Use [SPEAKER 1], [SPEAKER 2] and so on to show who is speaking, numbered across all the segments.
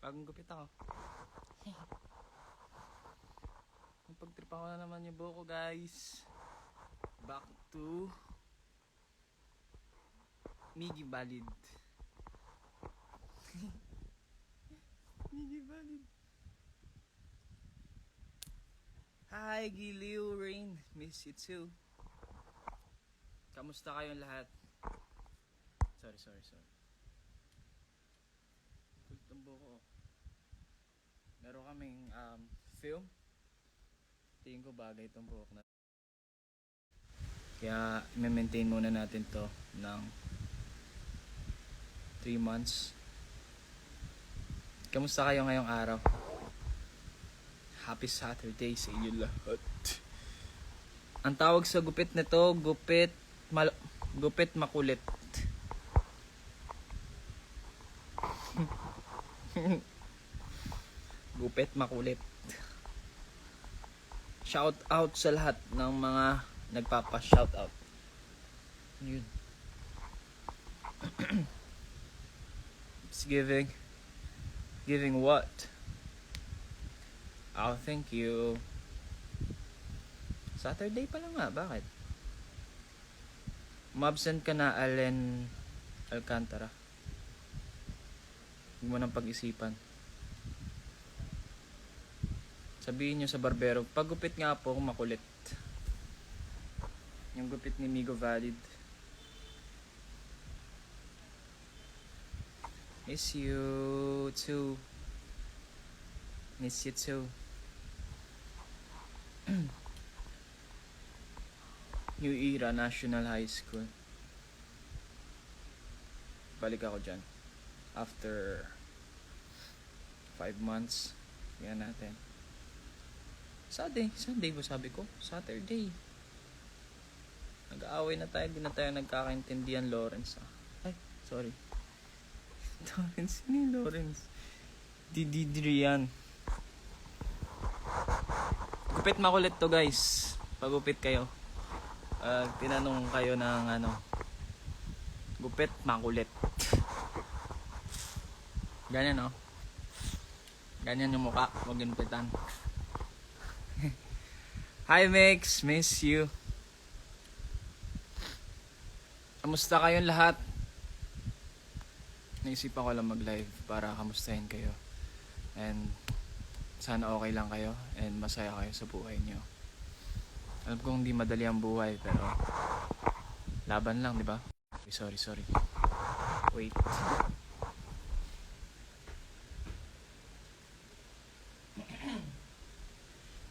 [SPEAKER 1] Bagong gupit ako. Pagtripa ko na naman yung buhok ko, guys. Back to Miggy Valid. Miggy Valid. Hi, Giliw, Rain. Miss you too. Kamusta kayong lahat? Sorry. Kulit ang buhok ko. Meron kaming film. Tingin ko bagay itong buhok na. Kaya i-maintain muna natin to ng 3 months. Kamusta kayo ngayong araw? Happy Saturday sa inyo lahat. Ang tawag sa gupit nito, gupit makulit. Gupit makulit. Shout out sa lahat ng mga nagpapa-shout out. Yun. It's giving what? Oh, thank you. Saturday pa lang nga, bakit? Umabsent ka na, Allen Alcantara. Huwag mo nang pag-isipan. Sabihin nyo sa barbero, paggupit nga po, makulit. Yung gupit ni Migo Valid. Miss you too. Miss you too. New Era National High School. Balik ako dyan. After 5 months. Yan natin. Sunday ba sabi ko? Saturday. Nag-aaway na tayo. Di na tayo nagkakaintindihan, Lawrence. Ay, sorry. Lawrence, ni Lawrence. Didrian. Gupit makulit to, guys. Pagupit kayo. Tinanong kayo ng gupit makulit. Ganyan, no? Ganyan yung mukha. Huwag ginupitan. Hi, Mix. Miss you. Kamusta kayong lahat? Naisipan ko lang mag-live para kamustahin kayo. And sana okay lang kayo and masaya kayo sa buhay nyo. Alam kong hindi madali ang buhay pero laban lang, di ba? Sorry. Wait.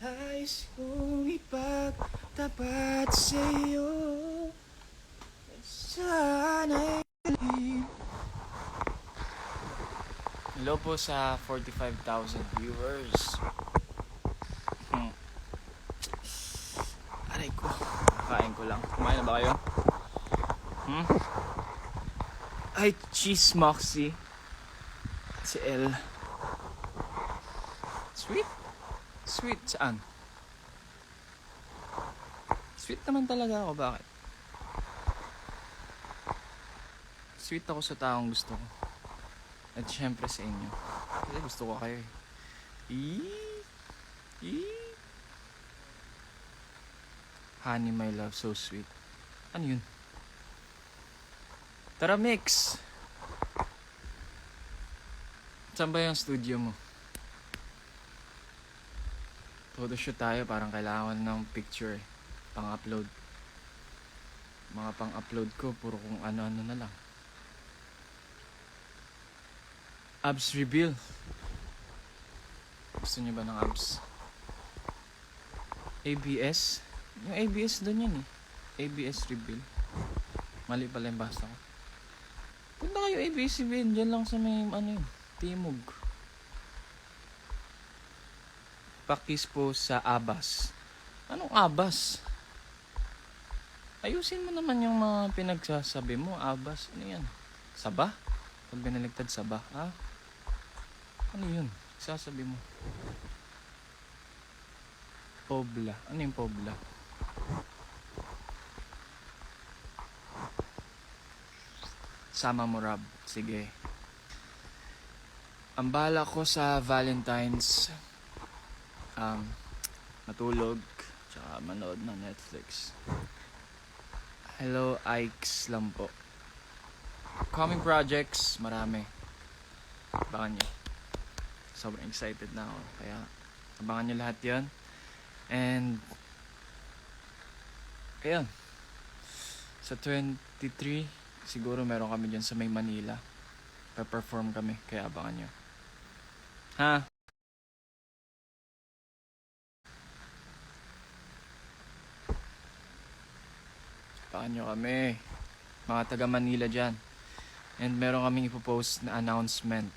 [SPEAKER 1] Nais kong ipagtapat sa'yo. Sana'y hello po sa 45,000 viewers. Aray ko. Kain ko lang. Kumain na ba kayo? Ay, cheese Moxie. Si L. Sweet? Sweet saan? Sweet naman talaga ako. Bakit? Sweet ako sa taong gusto ko. At syempre sa inyo. Kasi gusto ko kayo eh. Honey, my love, so sweet. Ano yun? Tara, Mix! Saan ba yung studio mo? Photoshoot tayo, parang kailangan ng picture eh. Pang-upload. Mga pang-upload ko, puro kung ano-ano na lang. Abs reveal. Gusto niyo ba ng abs? ABS? Yung ABS doon yun eh. ABS reveal. Mali pala yung basta ko. Punta kayo ABS reveal. Diyan lang sa may Timog. Pakis po sa Abas. Anong Abas? Ayusin mo naman yung mga pinagsasabi mo. Abas, ano yan? Sabah? Pag binaligtad Sabah, ha? Ano yun? Sasabi mo. Pobla. Ano yung Pobla? Sama mo, Rob. Sige. Ang bala ko sa Valentine's, matulog, tsaka manood ng Netflix. Hello, Ikes lang po. Coming projects, marami. Abangan nyo. Sobrang excited na ako. Kaya, abangan nyo lahat yon. And, ayun. Sa 23, siguro meron kami dyan sa may Manila. Pa-perform kami, kaya abangan nyo. Ha? Abangan nyo kami. Mga taga Manila dyan. And meron kaming ipopost na announcement.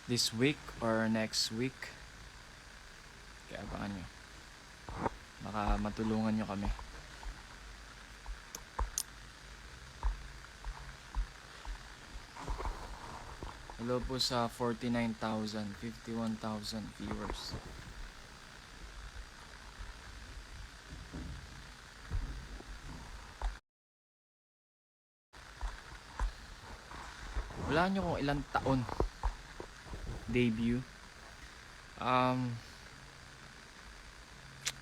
[SPEAKER 1] This week or next week. Kaya abangan nyo. Baka matulungan nyo kami. Hello po sa 49,000, 51,000 viewers. Wala nyo kung ilang taon debut.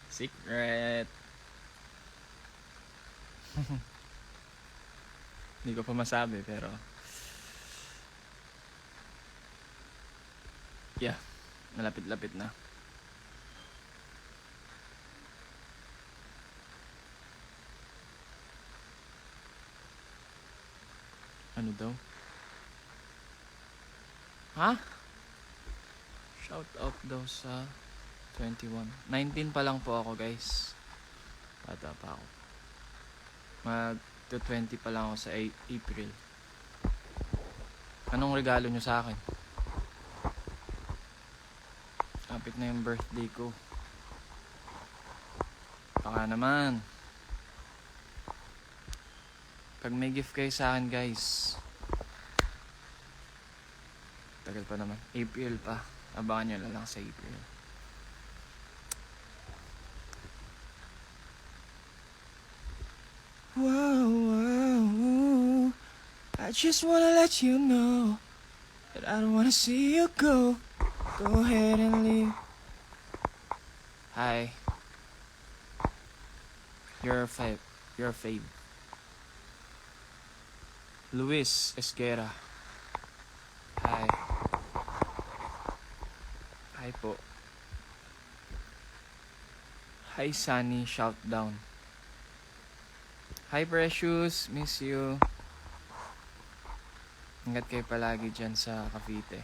[SPEAKER 1] Secret. Hindi ko pa masabi pero yeah, malapit-lapit na. Ano daw? Ha? Shout out daw sa 21. 19 pa lang po ako, guys. Bata pa ako. Mag to 20 pa lang ako sa April. Anong regalo nyo sa akin? Kapit na yung birthday ko. Baka naman. Pag may gift kayo sa akin, guys. Tagal pa naman. April pa. Abangan nyo na lang sa April. Wow, wow. I just wanna let you know that I don't wanna see you go. Go ahead and leave. Hi. Your fave. Your fave. Luis Esquera. Hi. Hi po. Hi Sunny, shout down. Hi Precious, miss you. Ingat kayo palagi dyan sa Cavite.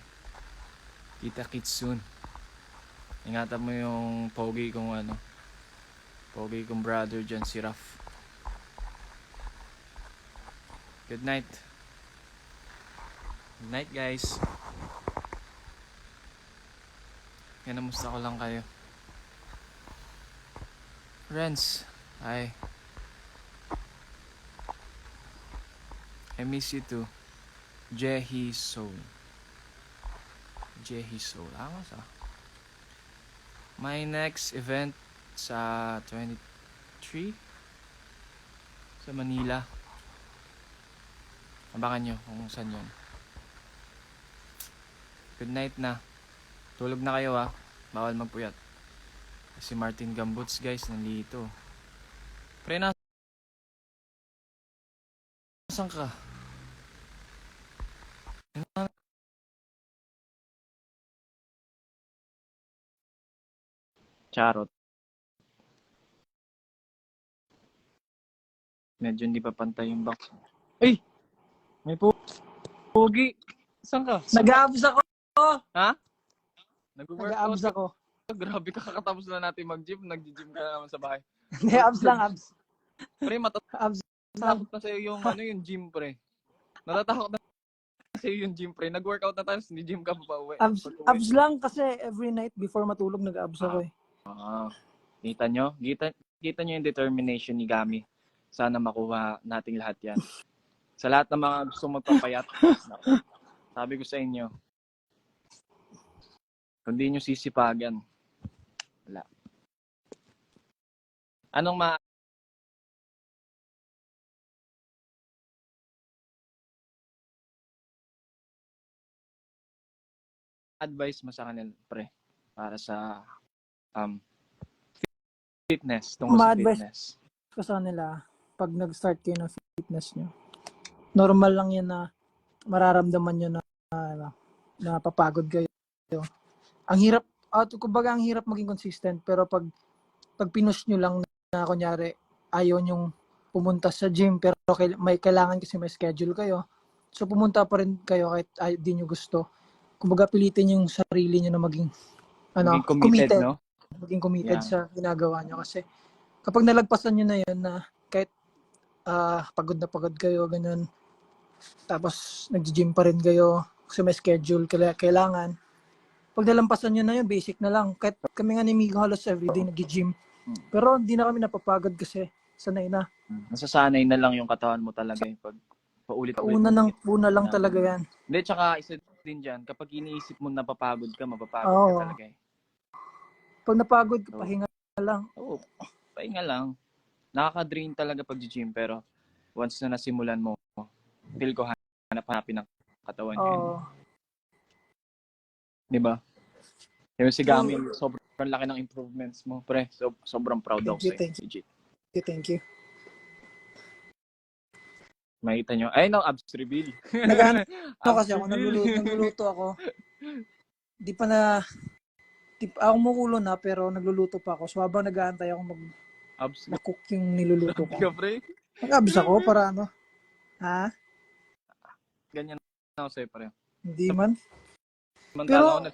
[SPEAKER 1] Kita-kits soon. Ingatan mo yung pogi kong pogi kong brother dyan, si Raf. Good night. Good night, guys. Kinamusta ko lang kayo. Friends, hi. I miss you too. Jehi Soul. Jehi Soul. Angas ah. My next event sa 23 sa Manila. Abangan nyo kung saan yun. Good night na. Tulog na kayo ah. Bawal magpuyat. Si Martin Gambuts guys nandito. Pre, nasan ka? Charot. Medyo hindi pa pantay yung box. Ay! May pogi. Saan ka?
[SPEAKER 2] Nag-abs ako!
[SPEAKER 1] Ha? Nag-workout
[SPEAKER 2] Nag-abs ako.
[SPEAKER 1] Grabe ka, kakatapos na natin mag-gym. Nag-gym ka na naman sa bahay.
[SPEAKER 2] Hindi, abs lang, abs.
[SPEAKER 1] Pre,
[SPEAKER 2] Abs
[SPEAKER 1] matatakot na sa'yo yung, yung gym, pre. Natatakot na sa'yo yung gym, pre. Nag-workout na tayo, hindi gym ka pa uwi.
[SPEAKER 2] Abs lang kasi every night before matulog nag-abs ako eh.
[SPEAKER 1] Kita nyo? Kita nyo yung determination ni Gami. Sana makuha nating lahat yan. Sa lahat ng mga gusto magpapayat, sabi ko sa inyo, kung di nyo sisipagan, wala. Anong advice mo sa kanila, pre? Para sa um, fitness, tungkol sa
[SPEAKER 2] Ma-advise
[SPEAKER 1] fitness.
[SPEAKER 2] ko sa kanila, pag nag-start kayo ng fitness nyo, normal lang yan na mararamdaman nyo na papagod kayo. Ang hirap, kumbaga ang hirap maging consistent, pero pag pinush nyo lang na kunyari, ayaw nyong pumunta sa gym, pero may kailangan kasi may schedule kayo, so pumunta pa rin kayo kahit di nyo gusto. Kumbaga pilitin yung sarili nyo na maging
[SPEAKER 1] Maging committed, no?
[SPEAKER 2] Maging committed
[SPEAKER 1] Yeah.
[SPEAKER 2] sa ginagawa nyo. Kasi kapag nalagpasan nyo na yun na kahit pagod na pagod kayo, ganyan, tapos nag-gym pa rin kayo kasi may schedule kailangan. Pag nalampasan nyo na yun, basic na lang. Kahit kami nga ni Migo halos everyday nag-gym. Pero hindi na kami napapagod kasi sanay na.
[SPEAKER 1] Nasasanay na lang yung katawan mo talaga yung pag paulit-ulit.
[SPEAKER 2] Una lang talaga yan.
[SPEAKER 1] Hindi, tsaka isa din dyan, kapag iniisip mo napapagod ka, mapapagod
[SPEAKER 2] Oo.
[SPEAKER 1] ka talaga eh.
[SPEAKER 2] Pag napagod, pahinga lang.
[SPEAKER 1] Oo, pahinga lang. Nakaka-drain talaga pag-gym, pero once na nasimulan mo, feel ko hanap-hanapin ng katawan niya.
[SPEAKER 2] Oo.
[SPEAKER 1] Di ba? Yung si Gami, sobrang laki ng improvements mo, pre. So, sobrang proud ako sa'yo.
[SPEAKER 2] Thank you. Thank you.
[SPEAKER 1] Makita nyo. Ay, no, abs reveal.
[SPEAKER 2] Kasi ako, nagluluto ako. Di pa ako mukulo na, pero nagluluto pa ako. So, habang nag-aantay ako mag-cook yung niluluto ko.
[SPEAKER 1] Pre.
[SPEAKER 2] Mag-abs ako para ano? Ha?
[SPEAKER 1] Ganyan na ako sa'yo, pre.
[SPEAKER 2] Hindi man.
[SPEAKER 1] Mantala ako,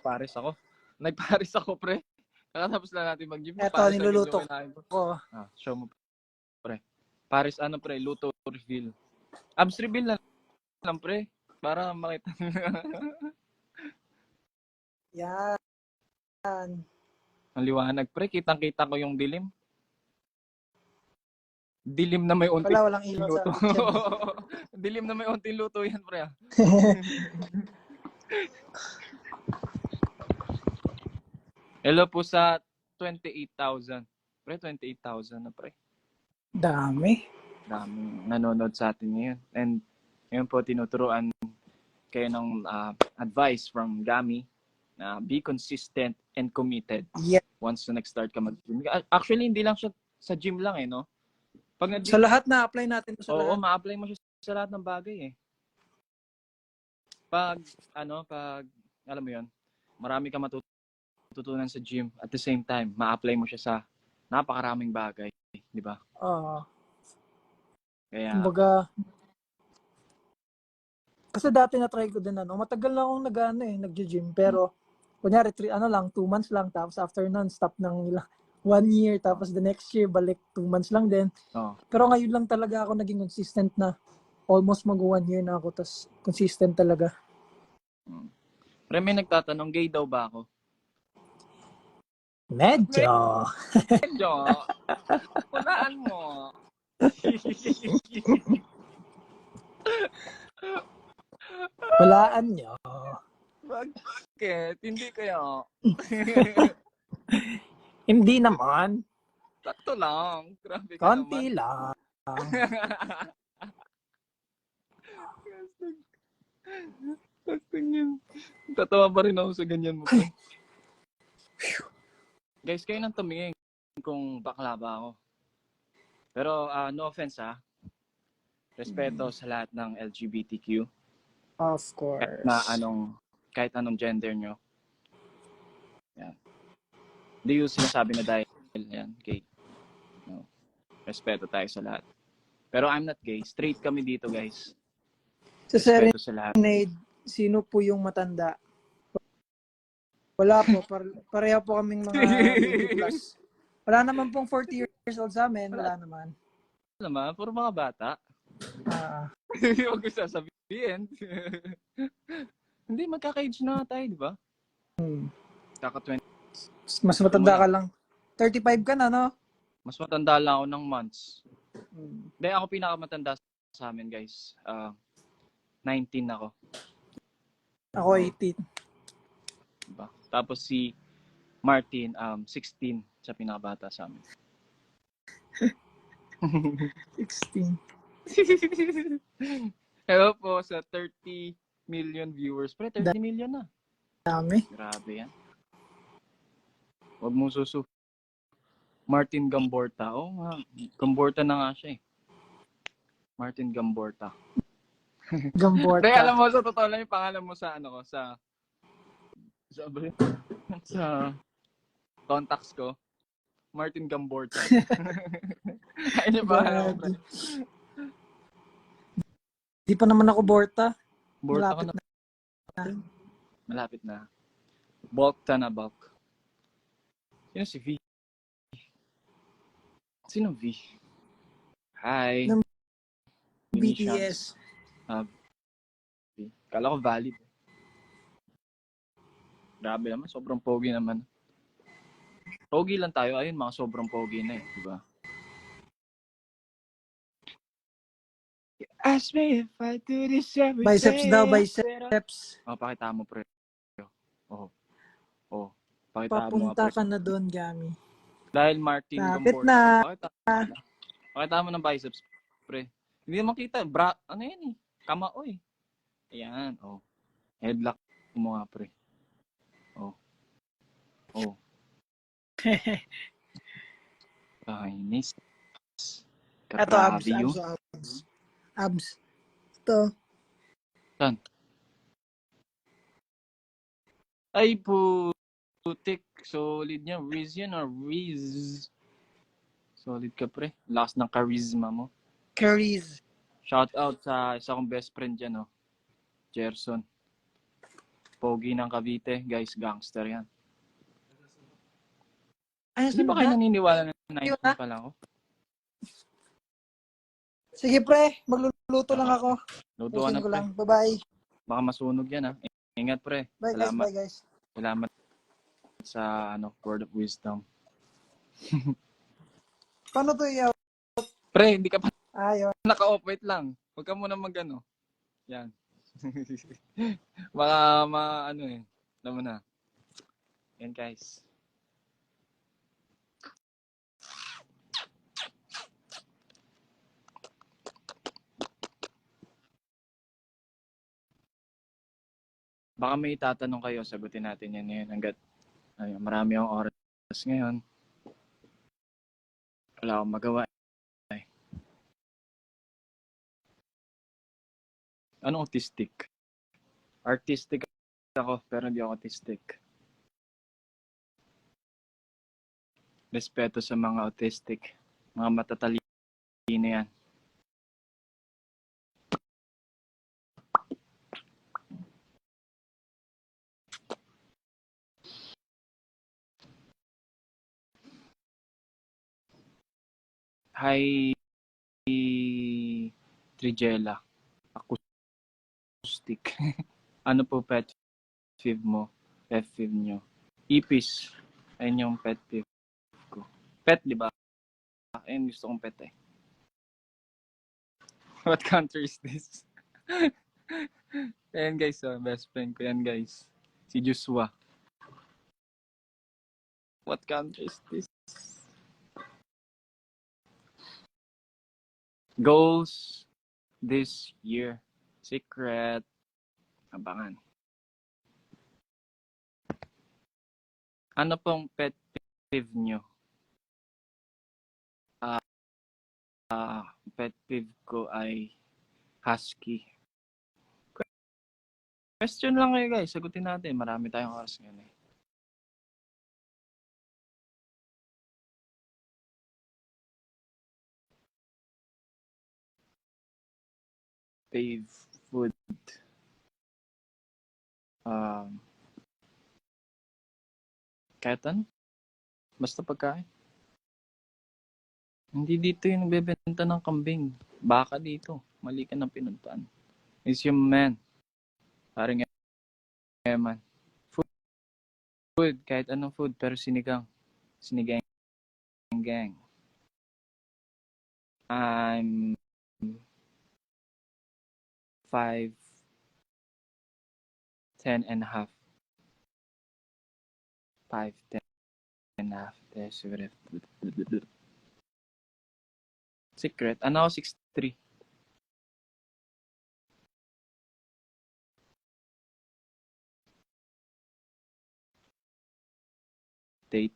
[SPEAKER 1] nagparis ako, pre. Kakatapos lang natin mag-gym.
[SPEAKER 2] Eto, niluluto ko.
[SPEAKER 1] Show mo, pre. Paris, pre, luto reveal. Abs reveal na lang, pre. Para makita.
[SPEAKER 2] Yan.
[SPEAKER 1] Ang liwanag, pre. Kitang-kita ko yung dilim. Dilim na may unting
[SPEAKER 2] walang ilaw
[SPEAKER 1] luto.
[SPEAKER 2] sa
[SPEAKER 1] Dilim na may unting luto yan, pre. Hello po sa 28,000. Pre, 28,000 na, pre.
[SPEAKER 2] Daming
[SPEAKER 1] nanonood sa atin ngayon. And ngayon po, tinuturuan kayo ng advice from Gami na be consistent and committed.
[SPEAKER 2] Yeah.
[SPEAKER 1] Once na nag-start ka mag-gym. Actually, hindi lang siya sa gym lang eh, no? Pag
[SPEAKER 2] sa lahat na-apply natin sa lahat.
[SPEAKER 1] Oo, ma-apply mo siya sa lahat ng bagay eh. Pag, alam mo yun, marami ka matutunan sa gym. At the same time, ma-apply mo siya sa napakaraming bagay. Di ba?
[SPEAKER 2] Oo.
[SPEAKER 1] Kaya,
[SPEAKER 2] kumbaga, kasi dati na-try ko din matagal na akong nag-gym, pero kunyari 2 months lang, tapos after nun, stop ng 1 year, tapos the next year, balik 2 months lang din. Pero ngayon lang talaga ako naging consistent na almost mag 1 year na ako, tapos consistent talaga.
[SPEAKER 1] Pero may nagtatanong, gay daw ba ako?
[SPEAKER 2] Medyo.
[SPEAKER 1] Unaan mo.
[SPEAKER 2] Walaan nyo.
[SPEAKER 1] Bakit? Hindi kaya.
[SPEAKER 2] Hindi naman.
[SPEAKER 1] Sakto lang. Grabe ka
[SPEAKER 2] Konti
[SPEAKER 1] naman.
[SPEAKER 2] lang.
[SPEAKER 1] Tatawa pa rin ako sa ganyan mo. Guys, kayo nang tumingin kung bakla ba ako. Pero no offense respeto sa lahat ng LGBTQ.
[SPEAKER 2] Of course.
[SPEAKER 1] Kahit anong gender nyo. Yan. Hindi yung sinasabi na dahil yan, gay. No. Respeto tayo sa lahat. Pero I'm not gay. Straight kami dito, guys.
[SPEAKER 2] Sa
[SPEAKER 1] Respeto sa lahat.
[SPEAKER 2] Serenade, sino po yung matanda? Wala po. Pareho po kaming mga 20 plus. Wala naman pong 40 years old sa amin. Wala naman.
[SPEAKER 1] Naman, puro mga bata. Huwag ko sasabihin. Hindi, magkaka-age na tayo, di ba? Kaka-20.
[SPEAKER 2] Mas matanda ka lang. 35 ka na, no?
[SPEAKER 1] Mas matanda lang ako ng months. Hindi, ako pinakamatanda sa amin, guys. 19 ako.
[SPEAKER 2] Ako 18.
[SPEAKER 1] Diba? Tapos si Martin, 16 sa pinakabata sa amin.
[SPEAKER 2] 16.
[SPEAKER 1] Hello po sa 30 million viewers. Pre, 30 million na.
[SPEAKER 2] dami.
[SPEAKER 1] Grabe yan. Huwag mong Martin Gamborta. Oo nga. Gamborta na nga siya eh. Martin Gamborta. Pre,
[SPEAKER 2] Gamborta.
[SPEAKER 1] alam mo, sa totoo lang yung pangalan mo sa ano ko, sa sa contacts ko. Martin Gamborta. Ayun yung pangalan ko, pre.
[SPEAKER 2] Gagi. Di pa naman ako Borta.
[SPEAKER 1] Borta ka
[SPEAKER 2] Malapit
[SPEAKER 1] na.
[SPEAKER 2] na.
[SPEAKER 1] Malapit na. Bulk ta na bulk. Sino si V? Sino V? Hi.
[SPEAKER 2] Ng
[SPEAKER 1] Venetians.
[SPEAKER 2] BTS.
[SPEAKER 1] V. Kala ko valid. Grabe naman, sobrang pogi naman. Pogi lang tayo, ayun mga sobrang pogi na eh, di ba? Ask me if I do this every
[SPEAKER 2] Biceps
[SPEAKER 1] day.
[SPEAKER 2] daw, biceps.
[SPEAKER 1] Oh, pakita mo pre. Oh. Oh. Pakita mo nga
[SPEAKER 2] Papunta
[SPEAKER 1] pre.
[SPEAKER 2] ka na doon, Gami.
[SPEAKER 1] Dahil Martin
[SPEAKER 2] Lapit
[SPEAKER 1] Gamborta.
[SPEAKER 2] na.
[SPEAKER 1] Pakita mo ng biceps pre. Hindi mo makita, ano yan eh? Kamao eh. Ayan, oh. Headlock mo nga pre. Oh. Oh. Kainis.
[SPEAKER 2] Ito, abs.
[SPEAKER 1] Grabe yun.
[SPEAKER 2] Abs. Ito.
[SPEAKER 1] Saan? Ay, putik. Solid niya. Riz yan or Riz? Solid ka, pre. Lakas ng charisma mo.
[SPEAKER 2] Curries.
[SPEAKER 1] Shout out sa isa kong best friend dyan, oh. Gerson. Pogi ng Cavite. Guys, gangster yan.
[SPEAKER 2] Ay,
[SPEAKER 1] Hindi ba kayo naniniwala na 19
[SPEAKER 2] Yun,
[SPEAKER 1] pa lang ako?
[SPEAKER 2] Sige, pre. Magluluto lang ako.
[SPEAKER 1] Lutuan na,
[SPEAKER 2] Pusin ko
[SPEAKER 1] pre.
[SPEAKER 2] lang. Bye-bye.
[SPEAKER 1] Baka masunog yan, ha. Ingat, pre.
[SPEAKER 2] Bye, guys.
[SPEAKER 1] Salamat.
[SPEAKER 2] Bye, guys.
[SPEAKER 1] Salamat sa word of wisdom.
[SPEAKER 2] Paano to i-out?
[SPEAKER 1] Pre, hindi ka pa
[SPEAKER 2] Ayun.
[SPEAKER 1] naka-off. Wait lang. Huwag ka muna mag-ano. Yan. Baka ano eh. Alam mo na. Yan, guys. Baka may itatanong kayo, sagutin natin yan ngayon hanggat marami akong oras ngayon. Wala akong magawa. Anong autistic? Artistic ako, pero hindi ako autistic. Respeto sa mga autistic. Mga matatalino yan. Hi, Trigella. Acoustic. Ano po pet peeve mo? Pet peeve nyo? Ipis. Ayun yung pet peeve ko. Pet, di ba? Ayun, gusto kong pet eh. What country is this? Ayan guys, best friend ko yan guys. Si Joshua. What country is this? Goals this year. Secret. Abangan. Ano pong pet peeve nyo? Pet peeve ko ay husky. Question lang kayo guys. Sagutin natin. Marami tayong oras ngayon eh. Fave food. Kahit ano? Basta pagkain. Hindi dito yung nagbebenta ng kambing. Baka dito. Mali ka ng pinuntaan. It's yung man. Parang eman. Food. Kahit anong food. Pero sinigang. Sinigang. Gang. I'm 5'10" and a half. 5'10" and a half. Secret. Ano ako 6'3"? Date.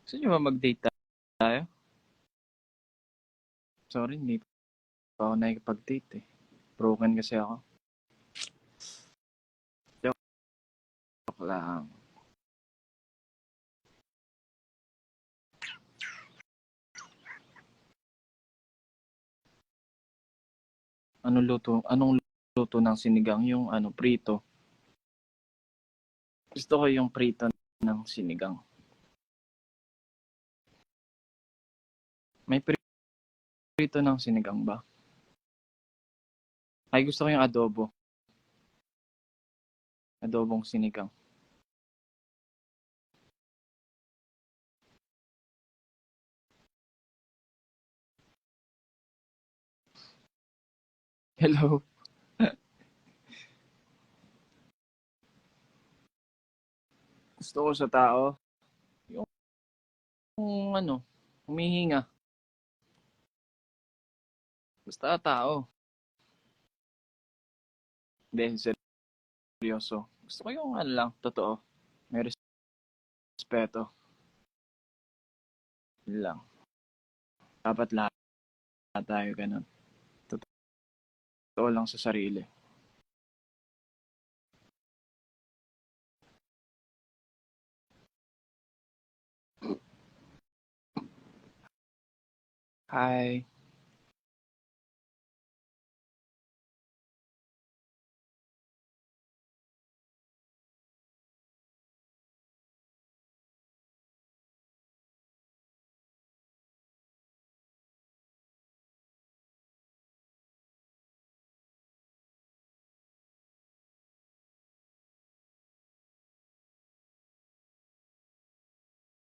[SPEAKER 1] Gusto nyo ba mag-date tayo? Sorry, hindi pa ako nakikipag-date eh. Broken kasi ako. Joke lang. Anong luto ng sinigang? Yung prito. Gusto ko yung prito ng sinigang. May prito ng sinigang ba? Ay, gusto ko yung adobo. Adobong sinigang. Hello? Gusto ko sa tao, yung humihinga. Basta tao. Hindi, seryoso. Gusto ko yung lang, totoo. May respeto. Yun lang. Dapat lahat tayo ganun. Totoo lang sa sarili. Hi.